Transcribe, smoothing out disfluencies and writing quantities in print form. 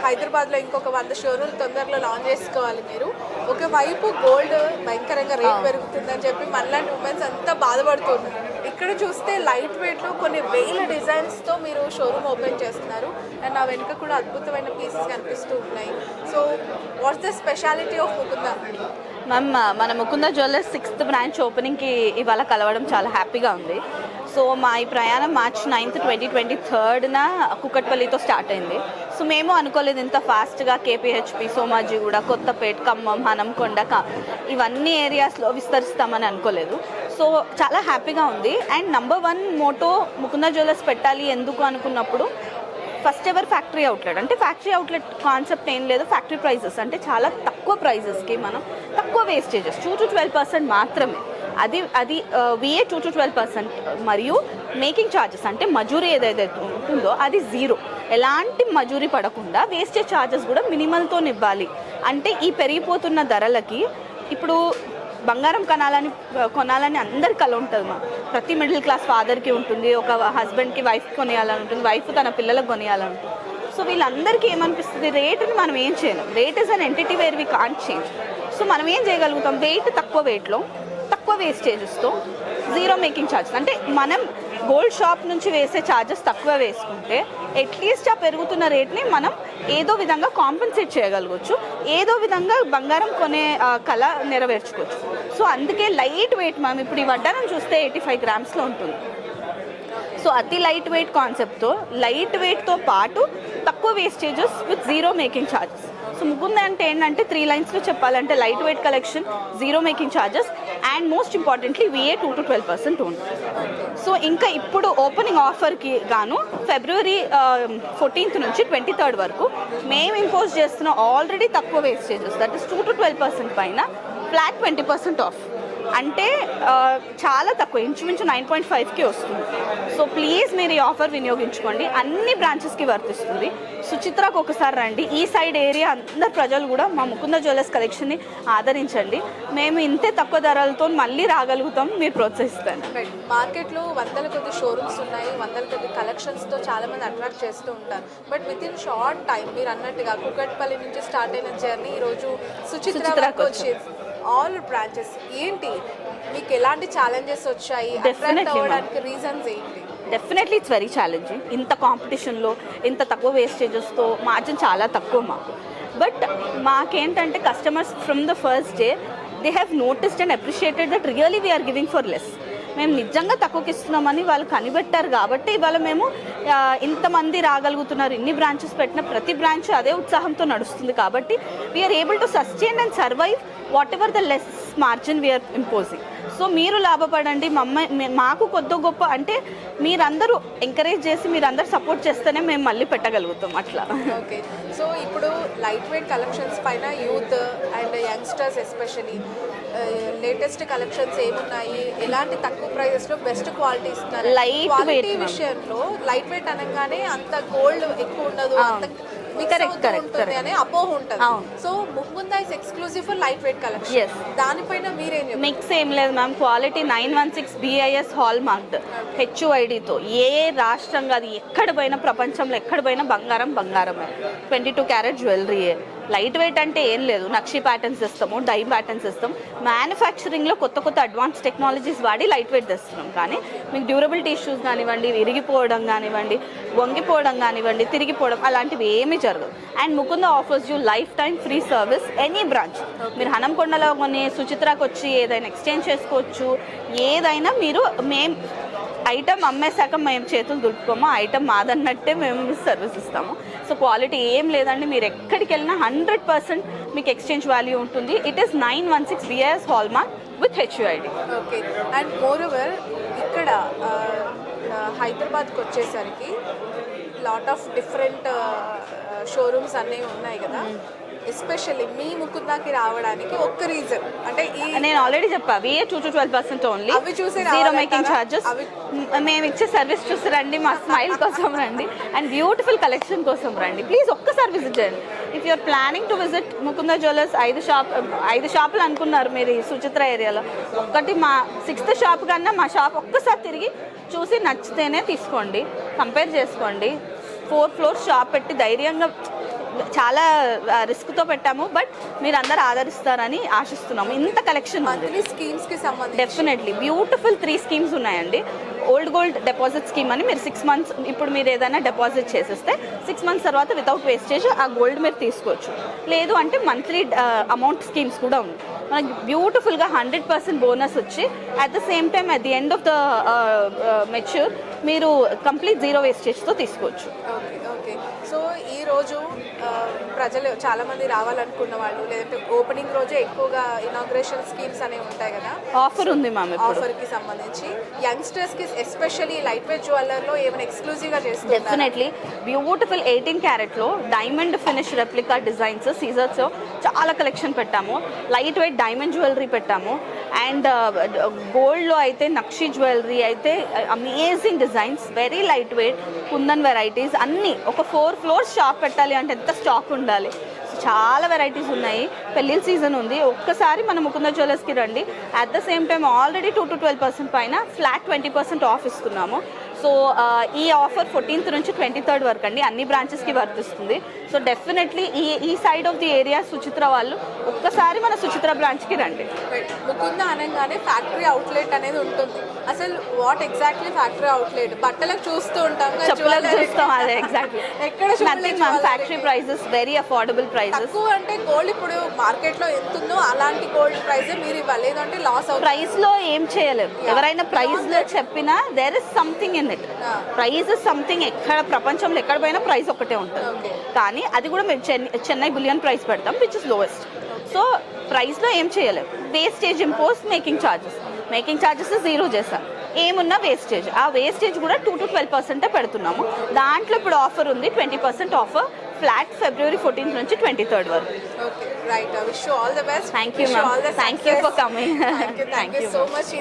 హైదరాబాద్లో ఇంకొక 100 షోరూమ్ తొందరలో లాంచ్ చేసుకోవాలి మీరు. ఒకవైపు గోల్డ్ భయంకరంగా రేట్ పెరుగుతుందని చెప్పి మనలాంటి ఉమెన్స్ అంతా బాధపడుతున్నారు. ఇక్కడ చూస్తే లైట్ వెయిట్లో కొన్ని వేల డిజైన్స్తో మీరు షోరూమ్ ఓపెన్ చేస్తున్నారు. అండ్ ఆ వెనుక కూడా అద్భుతమైన పీసెస్ కనిపిస్తూ ఉన్నాయి. So what's the speciality of Mukunda? Ma'am, మన ముకుంద జ్యువెలర్స్ 6th బ్రాంచ్ ఓపెనింగ్కి ఇవాళ కలవడం చాలా హ్యాపీగా ఉంది. సో మా ఈ ప్రయాణం March 9th 2023న కుకట్పల్లితో స్టార్ట్ అయింది. సో మేము అనుకోలేదు ఇంత ఫాస్ట్గా కేపీహెచ్పి, సోమాజిగూడ, కొత్తపేట, ఖమ్మం, హనంకొండ ఇవన్నీ ఏరియాస్లో విస్తరిస్తామని అనుకోలేదు. సో చాలా హ్యాపీగా ఉంది. And number 1 motto Mukunda jewellers పెట్టాలి ఎందుకు అనుకున్నప్పుడు ఫస్ట్ ఎవర్ ఫ్యాక్టరీ అవుట్లెట్. అంటే ఫ్యాక్టరీ అవుట్లెట్ కాన్సెప్ట్ ఏం లేదు, ఫ్యాక్టరీ ప్రైజెస్ అంటే చాలా తక్కువ ప్రైజెస్కి మనం తక్కువ వేస్టేజెస్ 2 to 12% మాత్రమే. అది VA 2 to 12% మరియు మేకింగ్ ఛార్జెస్ అంటే మజూరీ ఏదైతే ఉంటుందో అది 0. ఎలాంటి మజూరీ పడకుండా వేస్టేజ్ ఛార్జెస్ కూడా మినిమల్తో ఇవ్వాలి. అంటే ఈ పెరిగిపోతున్న ధరలకి ఇప్పుడు బంగారం కొనాలని అందరి కల ఉంటుంది. మా ప్రతి మిడిల్ క్లాస్ ఫాదర్కి ఉంటుంది, ఒక హస్బెండ్కి వైఫ్కి కొనియాలని ఉంటుంది, వైఫ్ తన పిల్లలకు కొనియాలని ఉంటుంది. సో వీళ్ళందరికీ ఏమనిపిస్తుంది, రేటుని మనం ఏం చేయలేం. Rate is an entity where we can't change. So మనం ఏం చేయగలుగుతాం, తక్కువ వెయిట్లో తక్కువ వేస్టేజెస్తో 0 మేకింగ్ ఛార్జెస్. అంటే మనం గోల్డ్ షాప్ నుంచి వేసే ఛార్జెస్ తక్కువ వేసుకుంటే అట్లీస్ట్ ఆ పెరుగుతున్న రేట్ని మనం ఏదో విధంగా కాంపెన్సేట్ చేయగలగవచ్చు, ఏదో విధంగా బంగారం కొనే కళ నెరవేర్చుకోవచ్చు. సో అందుకే లైట్ వెయిట్ మ్యామ్, ఇప్పుడు ఈ వడ్డానం చూస్తే 85 గ్రామ్స్లో ఉంటుంది. సో అతి లైట్ వెయిట్ కాన్సెప్ట్తో లైట్ వెయిట్తో పాటు తక్కువ wastages with 0 making charges. So Mukunda అంటే ఏంటంటే 3 లైన్స్లో చెప్పాలంటే light weight collection, 0 making charges and most importantly VA 2 to 12% ఉంది. సో ఇంకా ఇప్పుడు ఓపెనింగ్ ఆఫర్కి గాను February 14th నుంచి 23rd వరకు మేము ఇంపోజ్ చేస్తున్న ఆల్రెడీ తక్కువ వేస్టేజెస్ దట్ ఇస్ 2 to 12% పైన ఫ్లాట్ 20% ఆఫ్. అంటే చాలా తక్కువ, ఇంచుమించు 9.5కి వస్తుంది. సో ప్లీజ్ మీరు ఈ ఆఫర్ వినియోగించుకోండి. అన్ని బ్రాంచెస్కి వర్తిస్తుంది. సుచిత్రకు ఒకసారి రండి. ఈ సైడ్ ఏరియా అందరు ప్రజలు కూడా మా ముకుంద జ్యువెలర్స్ కలెక్షన్ని ఆదరించండి. మేము ఇంతే తక్కువ ధరలతో మళ్ళీ రాగలుగుతాం, మీరు ప్రోత్సహిస్తాను. మార్కెట్లో వందల కొద్ది షోరూమ్స్ ఉన్నాయి, వందల కొద్ది కలెక్షన్స్తో చాలామంది అట్రాక్ట్ చేస్తూ ఉంటారు. But with in short time మీరు అన్నట్టుగా కుకట్పల్లి నుంచి స్టార్ట్ అయిన జర్నీ ఈరోజు సుచిత్రకు వచ్చేది. ఆల్ బ్రాంచెస్ ఏంటి, మీకు ఎలాంటి ఛాలెంజెస్ వచ్చాయి, అట్రాక్ట్ అవ్వడానికి రీజన్స్ ఏంటి? Definitely it's very challenging. ఇంత కాంపిటీషన్లో ఇంత తక్కువ వేస్టేజెస్తో మార్జిన్ చాలా తక్కువ మాకు. బట్ మాకేంటంటే customers from the first day they have noticed and appreciated that really we are giving for less. మేము నిజంగా తక్కువకి ఇస్తున్నామని వాళ్ళు కనిపెట్టారు కాబట్టి ఇవాళ మేము ఇంతమంది రాగలుగుతున్నారు. ఇన్ని బ్రాంచెస్ పెట్టిన ప్రతి బ్రాంచ్ అదే ఉత్సాహంతో నడుస్తుంది కాబట్టి we are able to sustain and survive whatever the less margin we are imposing. So మీరు లాభపడండి, మాకు కొద్ది గొప్ప అంటే మీరందరూ ఎంకరేజ్ చేసి మీరందరూ సపోర్ట్ చేస్తేనే మేము మళ్ళీ పెట్టగలుగుతాం అట్లా. ఓకే, సో ఇప్పుడు లైట్ వెయిట్ కలెక్షన్స్ పైన youth and youngsters especially latest collections ఏమున్నాయి, ఎలాంటి తక్కువ ప్రైజెస్లో బెస్ట్ క్వాలిటీ ఇస్తున్నారు? క్వాలిటీ విషయంలో లైట్ వెయిట్ అనగానే అంత గోల్డ్ ఎక్కువ ఉండదు, అంత ఉంటుంది అనే అపోహ ఉంటుంది. So Mukunda is exclusive for light weight collection. దానిపైన మీరేం మిక్స్ ఏం లేదు ma'am. Quality 916 BIS hallmarked HUIDతో ఏ రాష్ట్రం కాదు, ఎక్కడ పోయినా ప్రపంచంలో ఎక్కడ పోయినా బంగారమే. 22 క్యారెట్ జ్యువెలరీయే. లైట్ వెయిట్ అంటే ఏం లేదు, నక్షి ప్యాటర్న్స్ ఇస్తాము, డై ప్యాటర్న్స్ ఇస్తాం. మ్యానుఫ్యాక్చరింగ్లో కొత్త అడ్వాన్స్ టెక్నాలజీస్ వాడి లైట్ వెయిట్ తెస్తున్నాం. కానీ మీకు డ్యూరబిలిటీ ఇష్యూస్ కానివ్వండి, విరిగిపోవడం కానివ్వండి, వంగిపోవడం కానివ్వండి, తిరిగిపోవడం అలాంటివి ఏమీ జరగదు. And Mukunda offers you life time free service any branch. మీరు హనంకొండలో కొన్ని సుచిత్రకు వచ్చి ఏదైనా ఎక్స్చేంజ్ చేసుకోవచ్చు. ఏదైనా మీరు ఐటమ్ అమ్మేశాక మేము చేతులు దులుపుకోము, ఐటమ్ మాదన్నట్టే మేము సర్వీస్ ఇస్తాము. సో క్వాలిటీ ఏం లేదండి, మీరు ఎక్కడికి వెళ్ళినా 100% మీకు ఎక్స్చేంజ్ వాల్యూ ఉంటుంది. It is 916 BIS hall mark with HUID. Okay, and more over ఇక్కడ హైదరాబాద్కి వచ్చేసరికి లాట్ ఆఫ్ డిఫరెంట్ షోరూమ్స్ అనేవి ఉన్నాయి కదా. ఎస్పెషల్లీ మీ ముకుందాకి రావడానికి ఒక్క రీజన్ అంటే నేను ఆల్రెడీ చెప్పా, VA 2 to 12% only, 0 making charges. మేము ఇచ్చే సర్వీస్ చూసి రండి, మా స్మైల్ కోసం రండి అండ్ బ్యూటిఫుల్ కలెక్షన్ కోసం రండి. ప్లీజ్ ఒక్కసారి విజిట్ చేయండి. If you're planning to visit Mukunda jewellers, 5 షాపులు అనుకున్నారు మీరు ఈ సుచిత్ర ఏరియాలో, ఒక్కటి మా 6th షాప్ కన్నా మా షాప్ ఒక్కసారి తిరిగి చూసి నచ్చితేనే తీసుకోండి, కంపేర్ చేసుకోండి. 4 floors షాప్ పెట్టి ధైర్యంగా చాలా రిస్క్తో పెట్టాము, బట్ మీరు అందరు ఆదరిస్తారని ఆశిస్తున్నాము. ఇంత కలెక్షన్ ఉంది. మంత్లీ స్కీమ్స్ కి సంబంధించి డెఫినెట్లీ బ్యూటిఫుల్ 3 స్కీమ్స్ ఉన్నాయండి. ఓల్డ్ గోల్డ్ డిపాజిట్ స్కీమ్ అని మీరు 6 months ఇప్పుడు మీరు ఏదైనా డిపాజిట్ చేసేస్తే 6 months తర్వాత వితౌట్ వేస్టేజ్ ఆ గోల్డ్ మీరు తీసుకోవచ్చు. లేదు అంటే మంత్లీ అమౌంట్ స్కీమ్స్ కూడా ఉంది. మనకి బ్యూటిఫుల్గా 100% బోనస్ వచ్చి at the same time at the end of the mature మీరు కంప్లీట్ 0 వేస్టేజ్తో తీసుకోవచ్చు. Okay okay. సో ఈ రోజు ప్రజలు చాలా మంది రావాలనుకున్న వాళ్ళు, లేదంటే ఓపెనింగ్ రోజే ఎక్కువగా ఇనాగ్రేషన్ స్కీమ్స్ అనేవి ఉంటాయి కదా, ఆఫర్ ఉంది మ్యామ్. ఆఫర్ కి సంబంధించి యంగ్స్టర్స్ కి ఎస్పెషల్లీ లైట్ వెయిట్ జ్యువెలర్ లో ఏమైనా ఎక్స్క్లూజివ్ గా చేస్తున్నారు? డెఫినెట్లీ బ్యూటిఫుల్ 18 క్యారెట్లో డైమండ్ ఫినిష్ రెప్లికా డిజైన్స్ సీజర్స్ చాలా కలెక్షన్ పెట్టాము. లైట్ వెయిట్ డైమండ్ జ్యువెలరీ పెట్టాము. అండ్ గోల్డ్లో అయితే నక్షి జ్యువెలరీ అయితే amazing designs, very light weight kundan varieties అన్నీ. ఒక 4 floors షాప్ పెట్టాలి అంటే ఎంత స్టాక్ ఉండాలి. చాలా వెరైటీస్ ఉన్నాయి. పెళ్ళిళ్ళ సీజన్ ఉంది. ఒక్కసారి మన ముకుంద జ్యువెలర్స్కి రండి. At the same time already 2 to 12% పైన ఫ్లాట్ 20% ఆఫ్ ఇస్తున్నాము. సో ఈ ఆఫర్ 14th నుంచి 23rd వరకు అండి, అన్ని బ్రాంచెస్కి వర్తిస్తుంది. సో డెఫినెట్లీ ఈ side of the area Suchitra వాళ్ళు ఒక్కసారి మన సుచిత్ర బ్రాంచ్కి రండి. ముకుంద అనగానే ఫ్యాక్టరీ అవుట్లెట్ అనేది ఉంటుంది. అసలు వాట్ ఎగ్జాక్ట్లీ ఫ్యాక్టరీ అవుట్లెట్? బట్టలకు చూస్తూ ఉంటాం, చెప్పులకు చూస్తాం. అదే ఎగ్జాక్ట్లీ. ఎక్కడ nothing ma'am, factory prices very affordable prices. తక్కువ అంటే గోల్డ్ ఇప్పుడు మార్కెట్లో ఎంత ఉందో అలాంటి గోల్డ్ ప్రైస్ మీరు ఇవ్వాలి, లేదంటే లాస్ అవుతుంది. ప్రైస్లో ఏం చేయలేము. ఎవరైనా ప్రైస్లో చెప్పినా there is something in it. Price is something. ఎక్కడ ప్రపంచంలో ఎక్కడ పోయినా ప్రైస్ ఒకటే ఉంటుంది. కానీ అది కూడా మేము చెన్నై బులియన్ ప్రైస్ పెడతాం విచ్ ఇస్ లోయెస్ట్. సో ప్రైస్లో ఏం చేయలేము. వేస్టేజ్ ఇంపోజ్ మేకింగ్ ఛార్జెస్ 0 చేస్తాం. ఏమున్నా వేస్టేజ్, ఆ వేస్టేజ్ కూడా 2 to 12% పెడుతున్నాము. దాంట్లో ఇప్పుడు ఆఫర్ ఉంది, 20% ఆఫర్ ఫ్లాట్ February 14th నుంచి 23rd వరకు. Okay right. Wish you all the best. Thank you ma'am. Thank you for coming. Thank you so much.